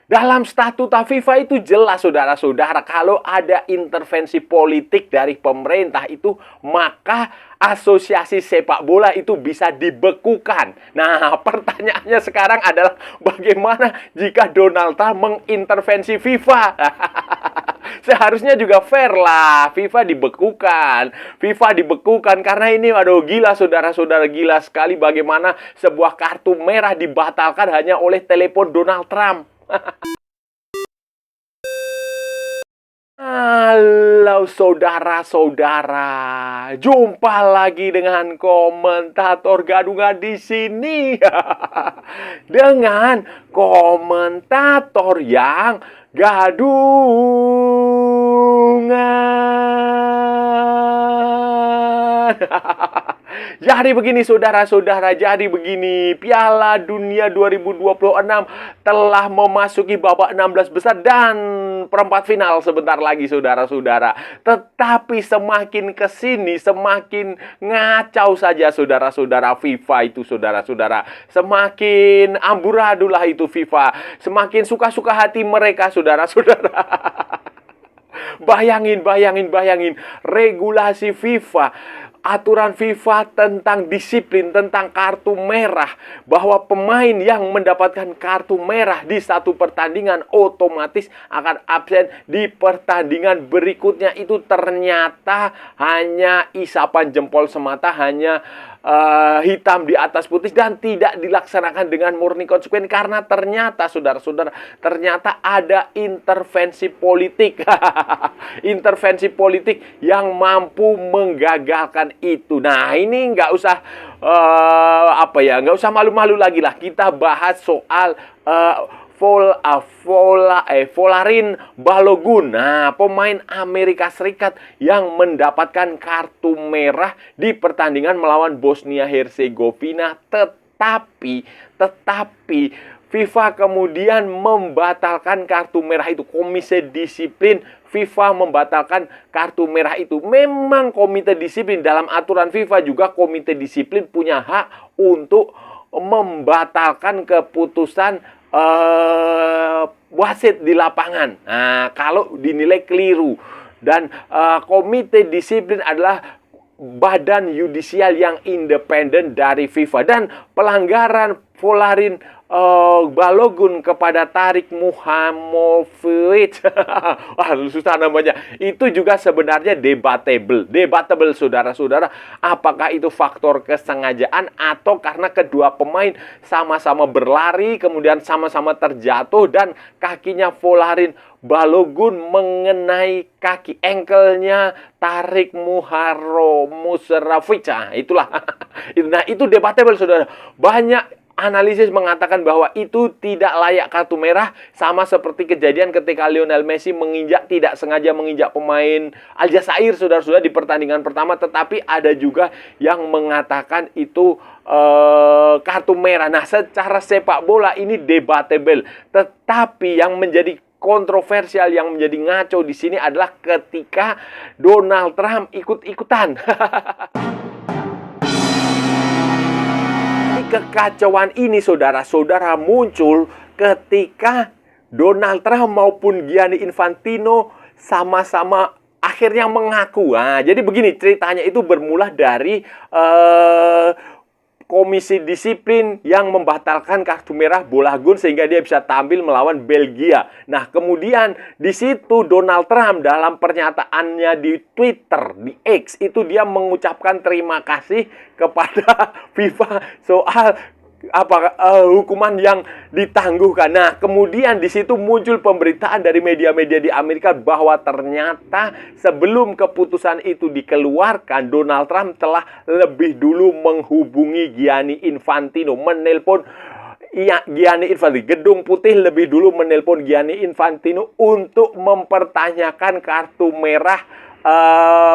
Dalam statuta FIFA itu jelas, saudara-saudara, kalau ada intervensi politik dari pemerintah itu, maka asosiasi sepak bola itu bisa dibekukan. Nah, pertanyaannya sekarang adalah bagaimana jika Donald Trump mengintervensi FIFA? Seharusnya juga fair lah, FIFA dibekukan. FIFA dibekukan karena ini, aduh gila saudara-saudara, gila sekali bagaimana sebuah kartu merah dibatalkan hanya oleh telepon Donald Trump. Halo saudara-saudara, jumpa lagi dengan komentator gadungan di sini. Dengan komentator yang gadungan. Jadi begini saudara-saudara, jadi begini, Piala Dunia 2026 telah memasuki babak 16 besar dan perempat final sebentar lagi saudara-saudara. Tetapi semakin kesini semakin ngacau saja saudara-saudara FIFA itu saudara-saudara. Semakin amburadul lah itu FIFA. Semakin suka-suka hati mereka saudara-saudara. Bayangin regulasi FIFA, aturan FIFA tentang disiplin, tentang kartu merah, bahwa pemain yang mendapatkan kartu merah di satu pertandingan otomatis akan absen di pertandingan berikutnya. Itu ternyata hanya isapan jempol semata, hanya hitam di atas putih, dan tidak dilaksanakan dengan murni konsekuen karena ternyata saudara-saudara, ternyata ada intervensi politik. Intervensi politik yang mampu menggagalkan itu. Nah, ini nggak usah nggak usah malu-malu lagi lah. Kita bahas soal Folarin Balogun. Nah, pemain Amerika Serikat yang mendapatkan kartu merah di pertandingan melawan Bosnia Herzegovina, tetapi FIFA kemudian membatalkan kartu merah itu. Komisi Disiplin FIFA membatalkan kartu merah itu. Memang komite disiplin dalam aturan FIFA juga, komite disiplin punya hak untuk membatalkan keputusan wasit di lapangan. Nah, kalau dinilai keliru. Dan komite disiplin adalah badan yudisial yang independen dari FIFA. Dan pelanggaran Folarin Balogun kepada Tarik Muhamovic, wah susah namanya, itu juga sebenarnya debatable saudara-saudara. Apakah itu faktor kesengajaan atau karena kedua pemain sama-sama berlari kemudian sama-sama terjatuh dan kakinya Folarin Balogun mengenai kaki engkelnya Tarik Musrafic. Nah, itulah. Nah, itu debatable saudara. Banyak analisis mengatakan bahwa itu tidak layak kartu merah, sama seperti kejadian ketika Lionel Messi tidak sengaja menginjak pemain Aljazair saudara-saudara di pertandingan pertama. Tetapi ada juga yang mengatakan itu kartu merah. Nah, secara sepak bola ini debatable. Tetapi yang menjadi kontroversial, yang menjadi ngaco di sini adalah ketika Donald Trump ikut-ikutan. Kekacauan ini saudara-saudara muncul ketika Donald Trump maupun Gianni Infantino sama-sama akhirnya mengaku. Nah, jadi begini ceritanya, itu bermula dari komisi disiplin yang membatalkan kartu merah Balogun sehingga dia bisa tampil melawan Belgia. Nah, kemudian di situ Donald Trump dalam pernyataannya di Twitter, di X, itu dia mengucapkan terima kasih kepada FIFA soal hukuman yang ditangguhkan. Nah, kemudian di situ muncul pemberitaan dari media-media di Amerika bahwa ternyata sebelum keputusan itu dikeluarkan, Donald Trump telah lebih dulu menghubungi Gianni Infantino, menelpon Gianni Infantino. Gedung Putih lebih dulu menelpon Gianni Infantino untuk mempertanyakan kartu merah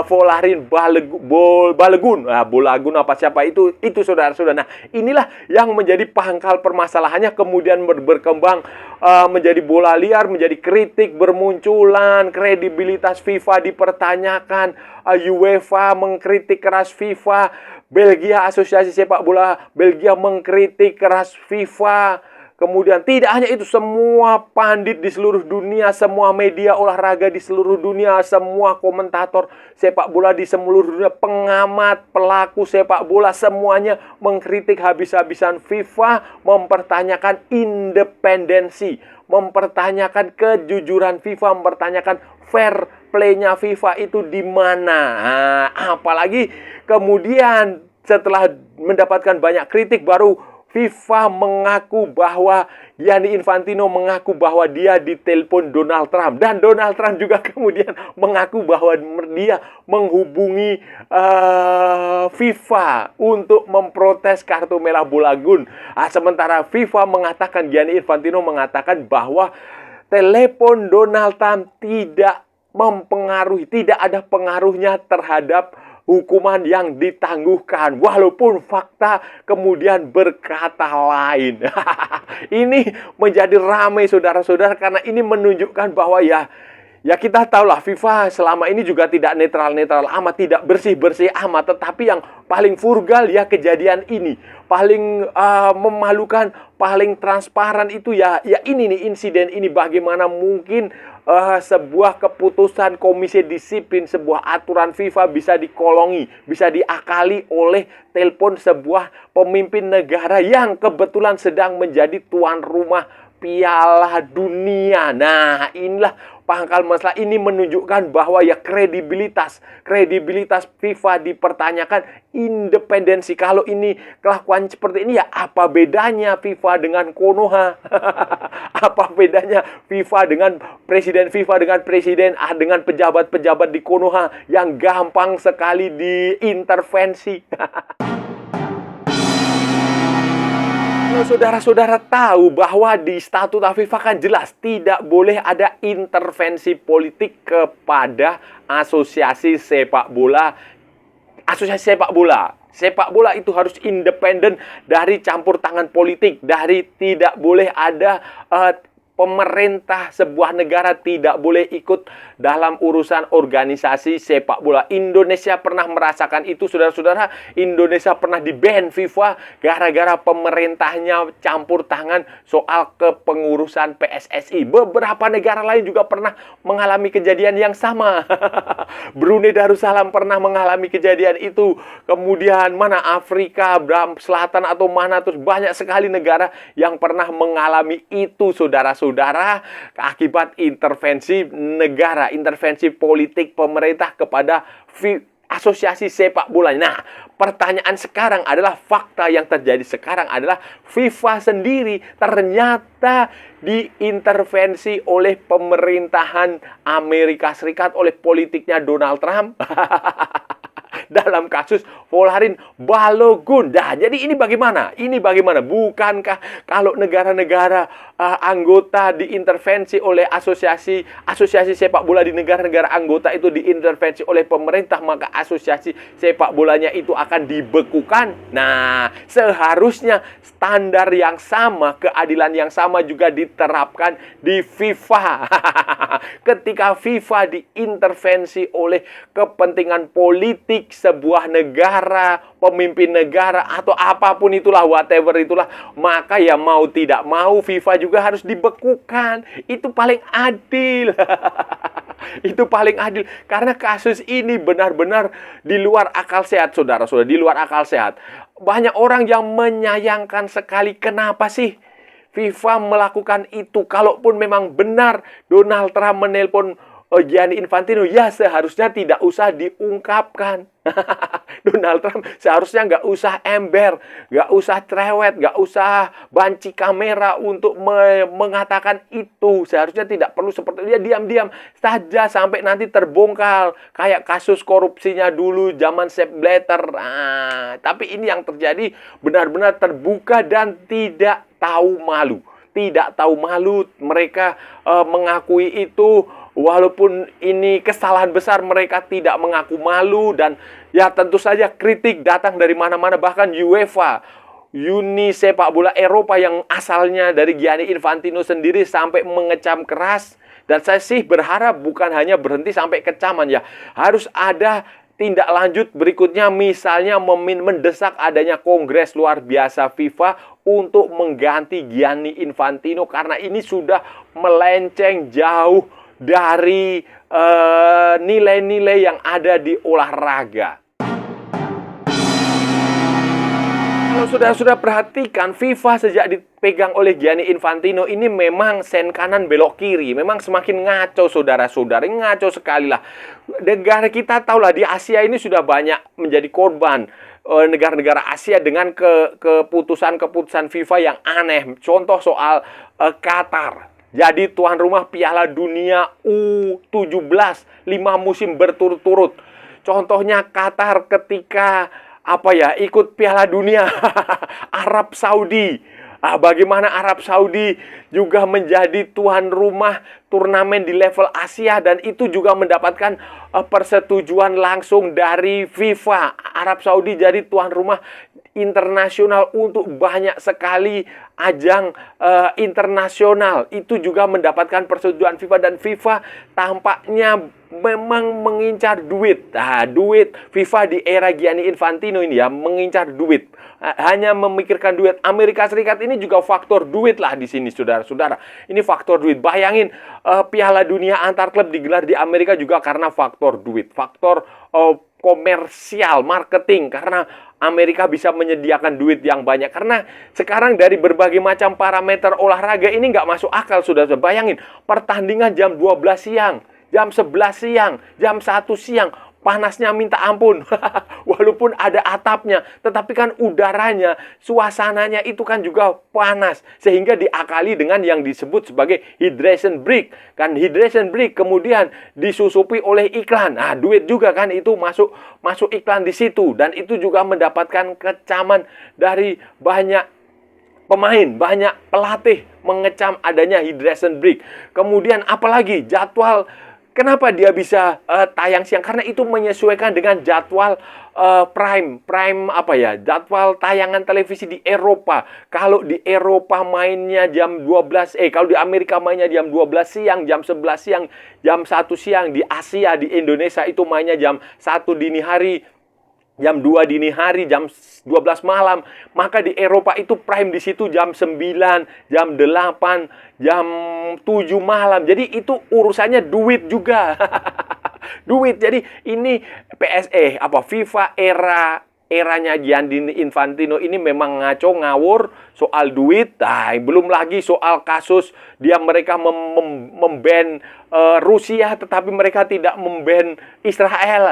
Folarin Balogun. Nah, Balogun apa siapa itu saudara-saudara. Nah, inilah yang menjadi pangkal permasalahannya, kemudian berkembang menjadi bola liar, menjadi kritik bermunculan, kredibilitas FIFA dipertanyakan, UEFA mengkritik keras FIFA, Belgia, Asosiasi Sepak Bola Belgia mengkritik keras FIFA. Kemudian tidak hanya itu, semua pandit di seluruh dunia, semua media olahraga di seluruh dunia, semua komentator sepak bola di seluruh dunia, pengamat, pelaku sepak bola, semuanya mengkritik habis-habisan FIFA, mempertanyakan independensi, mempertanyakan kejujuran FIFA, mempertanyakan fair play-nya FIFA itu di mana. Nah, apalagi kemudian setelah mendapatkan banyak kritik, baru FIFA mengaku bahwa Gianni Infantino mengaku bahwa dia ditelepon Donald Trump, dan Donald Trump juga kemudian mengaku bahwa dia menghubungi FIFA untuk memprotes kartu merah Bolagun. Sementara FIFA mengatakan, Gianni Infantino mengatakan bahwa telepon Donald Trump tidak mempengaruhi, tidak ada pengaruhnya terhadap hukuman yang ditangguhkan, walaupun fakta kemudian berkata lain. Ini menjadi ramai saudara-saudara, karena ini menunjukkan bahwa ya kita tahulah FIFA selama ini juga tidak netral-netral amat, tidak bersih-bersih amat, tetapi yang paling frugal ya kejadian ini, paling memalukan, paling transparan itu ya ini nih, insiden ini. Bagaimana mungkin sebuah keputusan komisi disiplin, sebuah aturan FIFA bisa dikolongi, bisa diakali oleh telepon sebuah pemimpin negara yang kebetulan sedang menjadi tuan rumah Piala Dunia. Nah, inilah pangkal masalah. Ini menunjukkan bahwa ya kredibilitas FIFA dipertanyakan, independensi. Kalau ini kelakuan seperti ini, ya apa bedanya FIFA dengan Konoha? Apa bedanya FIFA dengan presiden dengan pejabat-pejabat di Konoha yang gampang sekali diintervensi? Saudara-saudara tahu bahwa di statuta FIFA kan jelas tidak boleh ada intervensi politik kepada asosiasi sepak bola. Sepak bola itu harus independen dari campur tangan politik, dari tidak boleh ada pemerintah sebuah negara tidak boleh ikut dalam urusan organisasi sepak bola. Indonesia pernah merasakan itu, saudara-saudara. Indonesia pernah di-ban FIFA gara-gara pemerintahnya campur tangan soal kepengurusan PSSI. Beberapa negara lain juga pernah mengalami kejadian yang sama. Brunei Darussalam pernah mengalami kejadian itu. Kemudian mana Afrika Selatan atau mana, terus banyak sekali negara yang pernah mengalami itu, saudara-saudara, akibat intervensi negara, intervensi politik pemerintah kepada asosiasi sepak bola. Nah, pertanyaan sekarang adalah, fakta yang terjadi sekarang adalah FIFA sendiri ternyata diintervensi oleh pemerintahan Amerika Serikat, oleh politiknya Donald Trump. Dalam kasus Folarin Balogun. Nah, jadi ini bagaimana? Bukankah kalau negara-negara anggota diintervensi oleh asosiasi sepak bola di negara-negara anggota itu diintervensi oleh pemerintah, maka asosiasi sepak bolanya itu akan dibekukan? Nah, seharusnya standar yang sama, keadilan yang sama juga diterapkan di FIFA. Ketika FIFA diintervensi oleh kepentingan politik sebuah negara, pemimpin negara, atau apapun itulah, whatever itulah, maka ya mau tidak mau FIFA juga harus dibekukan. Itu paling adil. Itu paling adil. Karena kasus ini benar-benar di luar akal sehat, saudara-saudara, di luar akal sehat. Banyak orang yang menyayangkan sekali, kenapa sih FIFA melakukan itu? Kalaupun memang benar Donald Trump menelpon Gianni Infantino, ya seharusnya tidak usah diungkapkan. Donald Trump seharusnya nggak usah ember, nggak usah cerewet, nggak usah banci kamera untuk mengatakan itu. Seharusnya tidak perlu seperti itu. Dia diam-diam saja sampai nanti terbongkar, kayak kasus korupsinya dulu zaman Sepp Blatter. Tapi ini yang terjadi benar-benar terbuka dan tidak tahu malu. Tidak tahu malu, mereka mengakui itu. Walaupun ini kesalahan besar, mereka tidak mengaku malu. Dan ya tentu saja kritik datang dari mana-mana. Bahkan UEFA, Uni Sepak Bola Eropa yang asalnya dari Gianni Infantino sendiri, sampai mengecam keras. Dan saya sih berharap bukan hanya berhenti sampai kecaman ya. Harus ada tindak lanjut berikutnya misalnya mendesak adanya kongres luar biasa FIFA untuk mengganti Gianni Infantino karena ini sudah melenceng jauh dari nilai-nilai yang ada di olahraga. Kalau sudah perhatikan, FIFA sejak dipegang oleh Gianni Infantino ini memang sen kanan belok kiri. Memang semakin ngaco, saudara-saudara. Ngaco sekali lah. Negara kita tahulah di Asia ini sudah banyak menjadi korban negara-negara Asia dengan keputusan-keputusan FIFA yang aneh. Contoh soal Qatar. Jadi tuan rumah Piala Dunia U17 5 musim berturut-turut. Contohnya Qatar ketika ikut Piala Dunia Arab Saudi. Bagaimana Arab Saudi juga menjadi tuan rumah turnamen di level Asia dan itu juga mendapatkan persetujuan langsung dari FIFA. Arab Saudi jadi tuan rumah internasional untuk banyak sekali ajang internasional. Itu juga mendapatkan persetujuan FIFA dan FIFA tampaknya memang mengincar duit. Duit FIFA di era Gianni Infantino ini ya mengincar duit. Hanya memikirkan duit. Amerika Serikat ini juga faktor duit lah di sini, saudara-saudara. Ini faktor duit. Bayangin Piala Dunia antar klub digelar di Amerika juga karena faktor duit, faktor komersial, marketing, karena Amerika bisa menyediakan duit yang banyak. Karena sekarang dari berbagai macam parameter olahraga ini nggak masuk akal, saudara. Bayangin pertandingan jam 12 siang, jam 11 siang, jam 1 siang. Panasnya minta ampun. Walaupun ada atapnya, tetapi kan udaranya, suasananya itu kan juga panas. Sehingga diakali dengan yang disebut sebagai hydration break. Kan hydration break kemudian disusupi oleh iklan. Duit juga kan itu masuk iklan di situ. Dan itu juga mendapatkan kecaman dari banyak pemain, banyak pelatih mengecam adanya hydration break. Kemudian apalagi jadwal. Kenapa dia bisa tayang siang? Karena itu menyesuaikan dengan jadwal jadwal tayangan televisi di Eropa. Kalau di Eropa mainnya jam 12, kalau di Amerika mainnya jam 12 siang, jam 11 siang, jam 1 siang. Di Asia, di Indonesia itu mainnya jam 1 dini hari, jam 2 dini hari, jam 12 malam. Maka di Eropa itu prime di situ jam 9, jam 8, jam 7 malam. Jadi itu urusannya duit juga. Duit. Jadi ini FIFA eranya Gianni Infantino ini memang ngaco ngawur soal duit. Belum lagi soal kasus mereka memban Rusia tetapi mereka tidak memban Israel.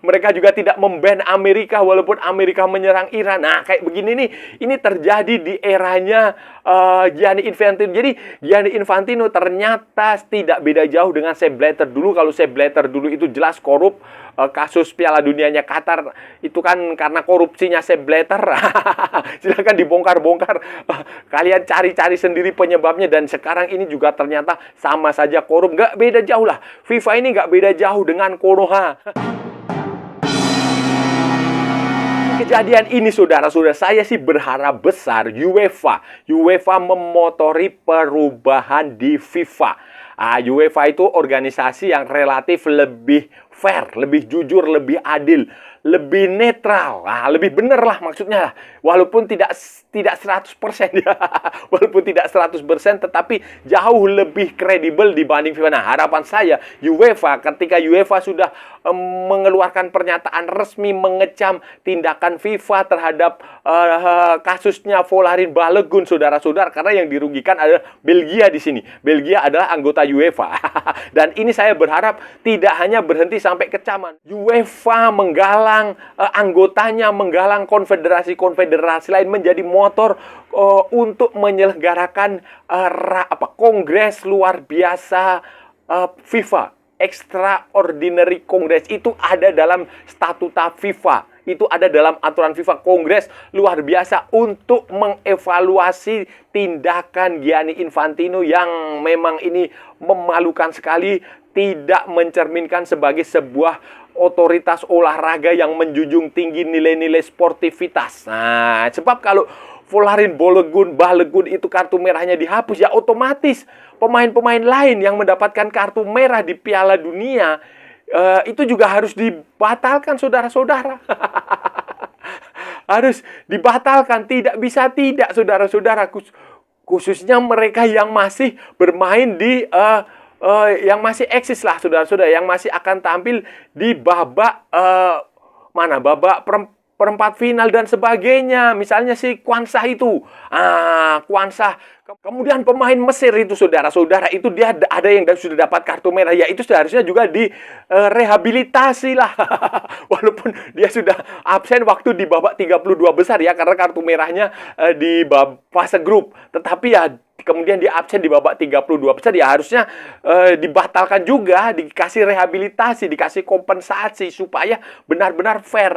Mereka juga tidak memban Amerika walaupun Amerika menyerang Iran. Kayak begini nih, ini terjadi di eranya Gianni Infantino. Jadi Gianni Infantino ternyata tidak beda jauh dengan Sepp Blatter dulu. Kalau Sepp Blatter dulu itu jelas korup. Kasus Piala Dunianya Qatar itu kan karena korupsinya Sepp Blatter. Silakan dibongkar-bongkar. Kalian cari-cari sendiri penyebabnya. Dan sekarang ini juga ternyata sama saja korup. Nggak beda jauh lah. FIFA ini nggak beda jauh dengan Konoha. Kejadian ini, saudara-saudara, saya sih berharap besar UEFA memotori perubahan di FIFA. UEFA itu organisasi yang relatif lebih fair, lebih jujur, lebih adil, lebih netral, lebih benar lah maksudnya. Walaupun tidak 100% ya. Walaupun tidak 100%, tetapi jauh lebih kredibel dibanding FIFA. Harapan saya ketika UEFA sudah mengeluarkan pernyataan resmi mengecam tindakan FIFA terhadap kasusnya Folarin Balogun, saudara-saudara, karena yang dirugikan adalah Belgia di sini. Belgia adalah anggota UEFA. Dan ini saya berharap tidak hanya berhenti sampai kecaman. UEFA menggalang anggotanya, menggalang konfederasi lain menjadi motor untuk menyelenggarakan kongres luar biasa FIFA. Extraordinary Congress itu ada dalam statuta FIFA. Itu ada dalam aturan FIFA, kongres luar biasa untuk mengevaluasi tindakan Gianni Infantino yang memang ini memalukan sekali, tidak mencerminkan sebagai sebuah otoritas olahraga yang menjunjung tinggi nilai-nilai sportivitas. Sebab kalau Folarin Balogun itu kartu merahnya dihapus, ya otomatis pemain-pemain lain yang mendapatkan kartu merah di Piala Dunia itu juga harus dibatalkan, saudara-saudara. Harus dibatalkan, tidak bisa tidak, saudara-saudara. Khususnya mereka yang masih bermain di yang masih eksis lah, saudara-saudara, yang masih akan tampil di babak babak perempat final dan sebagainya. Misalnya si Kwanzaa itu, Kwanzaa. Kemudian pemain Mesir itu, saudara-saudara, itu dia ada yang sudah dapat kartu merah. Ya itu seharusnya juga direhabilitasi lah. Walaupun dia sudah absen waktu di babak 32 besar ya, karena kartu merahnya di fase grup. Tetapi ya kemudian dia absen di babak 32 besar, ya harusnya dibatalkan juga, dikasih rehabilitasi, dikasih kompensasi supaya benar-benar fair.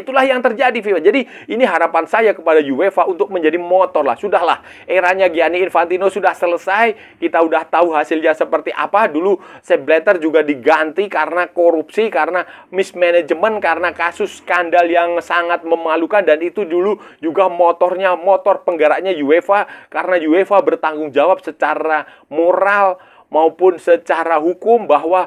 Itulah yang terjadi, FIFA. Jadi ini harapan saya kepada UEFA untuk menjadi motor lah. Sudahlah, eranya Gianni Infantino sudah selesai. Kita udah tahu hasilnya seperti apa. Dulu Sepp Blatter juga diganti karena korupsi, karena mismanagement, karena kasus skandal yang sangat memalukan, dan itu dulu juga motor penggeraknya UEFA, karena UEFA bertanggung jawab secara moral maupun secara hukum bahwa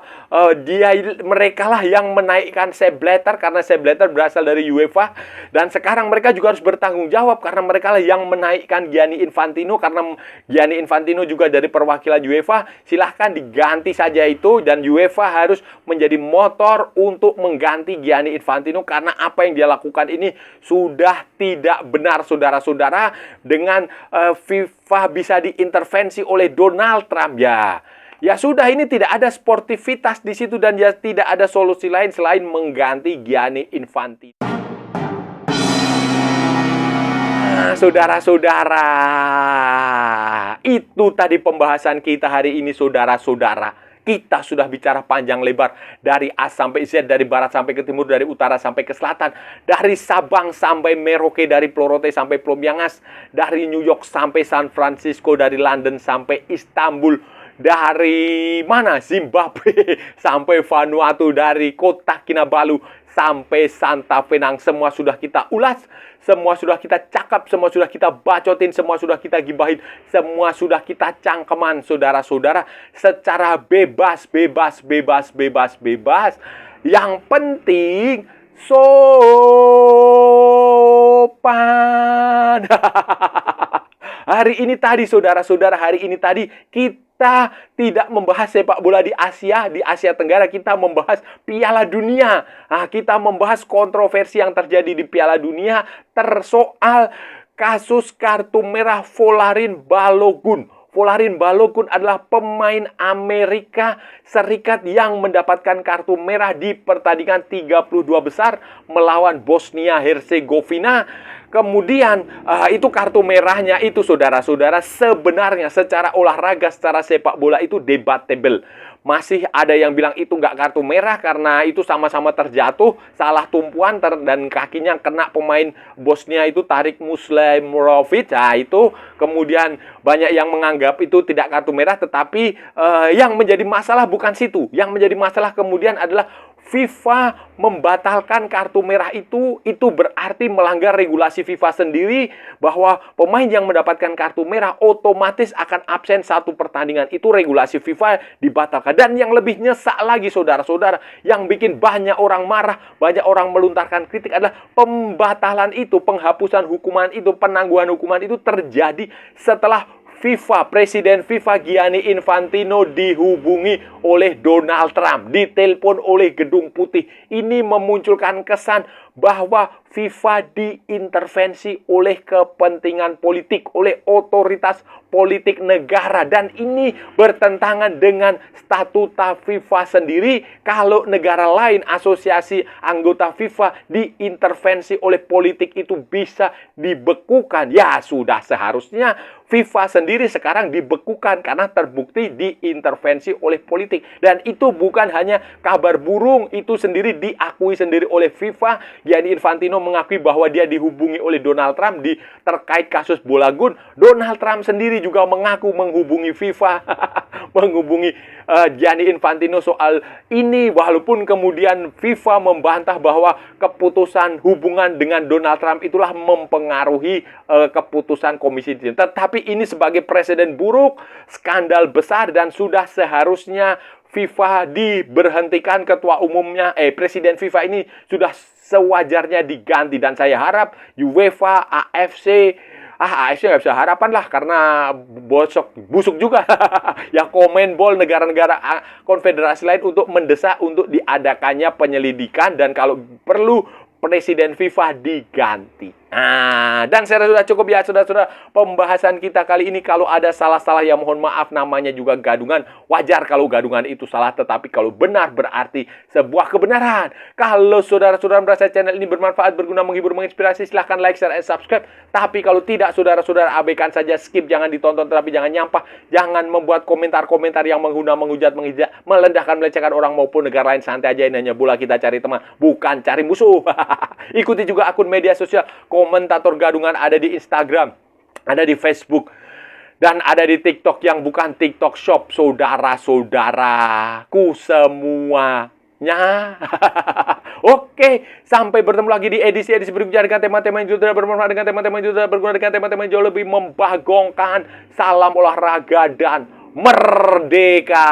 mereka lah yang menaikkan Sepp Blatter, karena Sepp Blatter berasal dari UEFA, dan sekarang mereka juga harus bertanggung jawab karena mereka lah yang menaikkan Gianni Infantino, karena Gianni Infantino juga dari perwakilan UEFA. Silahkan diganti saja itu, dan UEFA harus menjadi motor untuk mengganti Gianni Infantino, karena apa yang dia lakukan ini sudah tidak benar, saudara-saudara. Dengan FIFA bisa diintervensi oleh Donald Trump, ya sudah, ini tidak ada sportivitas di situ, dan ya tidak ada solusi lain selain mengganti Gianni Infantino. Saudara-saudara, itu tadi pembahasan kita hari ini, saudara-saudara. Kita sudah bicara panjang lebar dari A sampai Z, dari barat sampai ke timur, dari utara sampai ke selatan, dari Sabang sampai Merauke, dari Plorote sampai Plombiangas, dari New York sampai San Francisco, dari London sampai Istanbul, dari mana? Zimbabwe sampai Vanuatu, dari kota Kinabalu sampai Santa Penang. Semua sudah kita ulas, semua sudah kita cakap, semua sudah kita bacotin, semua sudah kita gibahin, semua sudah kita cangkeman, saudara-saudara, secara bebas. Yang penting sopan. Hari ini tadi, saudara-saudara, kita tidak membahas sepak bola di Asia Tenggara. Kita membahas Piala Dunia. Kita membahas kontroversi yang terjadi di Piala Dunia tersoal kasus kartu merah Folarin Balogun. Folarin Balogun adalah pemain Amerika Serikat yang mendapatkan kartu merah di pertandingan 32 besar melawan Bosnia Herzegovina. Kemudian itu kartu merahnya itu, saudara-saudara, sebenarnya secara olahraga, secara sepak bola itu debatable. Masih ada yang bilang itu nggak kartu merah karena itu sama-sama terjatuh, salah tumpuan, dan kakinya kena pemain Bosnia itu, Tarik Muslemovic. Itu kemudian banyak yang menganggap itu tidak kartu merah, tetapi yang menjadi masalah bukan situ. Yang menjadi masalah kemudian adalah FIFA membatalkan kartu merah itu berarti melanggar regulasi FIFA sendiri, bahwa pemain yang mendapatkan kartu merah otomatis akan absen satu pertandingan. Itu regulasi FIFA dibatalkan. Dan yang lebih nyesek lagi, saudara-saudara, yang bikin banyak orang marah, banyak orang melontarkan kritik adalah pembatalan itu, penghapusan hukuman itu, penangguhan hukuman itu terjadi setelah Presiden FIFA Gianni Infantino dihubungi oleh Donald Trump, ditelepon oleh Gedung Putih. Ini memunculkan kesan bahwa FIFA diintervensi oleh kepentingan politik, oleh otoritas politik negara. Dan ini bertentangan dengan statuta FIFA sendiri. Kalau negara lain, asosiasi anggota FIFA diintervensi oleh politik, itu bisa dibekukan. Ya sudah, seharusnya FIFA sendiri sekarang dibekukan karena terbukti diintervensi oleh politik. Dan itu bukan hanya kabar burung, itu sendiri diakui sendiri oleh FIFA. Gianni Infantino mengakui bahwa dia dihubungi oleh Donald Trump terkait kasus Bolagun. Donald Trump sendiri juga mengaku menghubungi FIFA, menghubungi Gianni Infantino soal ini, walaupun kemudian FIFA membantah bahwa keputusan hubungan dengan Donald Trump itulah mempengaruhi keputusan Komisi Disiplin. Tetapi ini sebagai presiden buruk, skandal besar, dan sudah seharusnya FIFA diberhentikan ketua umumnya, presiden FIFA ini sudah sewajarnya diganti. Dan saya harap UEFA, AFC, AFC nggak bisa harapan lah karena busuk juga. Ya Conmebol, negara-negara konfederasi lain untuk mendesak untuk diadakannya penyelidikan dan kalau perlu presiden FIFA diganti. Dan saya sudah cukup ya saudara-saudara pembahasan kita kali ini. Kalau ada salah-salah ya mohon maaf, namanya juga gadungan. Wajar kalau gadungan itu salah, tetapi kalau benar berarti sebuah kebenaran. Kalau saudara-saudara merasa channel ini bermanfaat, berguna, menghibur, menginspirasi, silahkan like, share, and subscribe. Tapi kalau tidak, saudara-saudara abaikan saja, skip, jangan ditonton, tetapi jangan nyampah. Jangan membuat komentar-komentar yang menghina, menghujat, menghijat, melendahkan, melecehkan orang maupun negara lain. Santai aja, ini hanya bola, kita cari teman, bukan cari musuh. Ikuti juga akun media sosial Komentator Gadungan, ada di Instagram, ada di Facebook, dan ada di TikTok yang bukan TikTok Shop, saudara-saudaraku semuanya. Oke, sampai bertemu lagi di edisi-edisi berikutnya dengan tema-tema yang juga bermanfaat, dengan tema-tema yang juga berguna, dengan tema-tema yang jauh lebih membagongkan. Salam olahraga dan merdeka.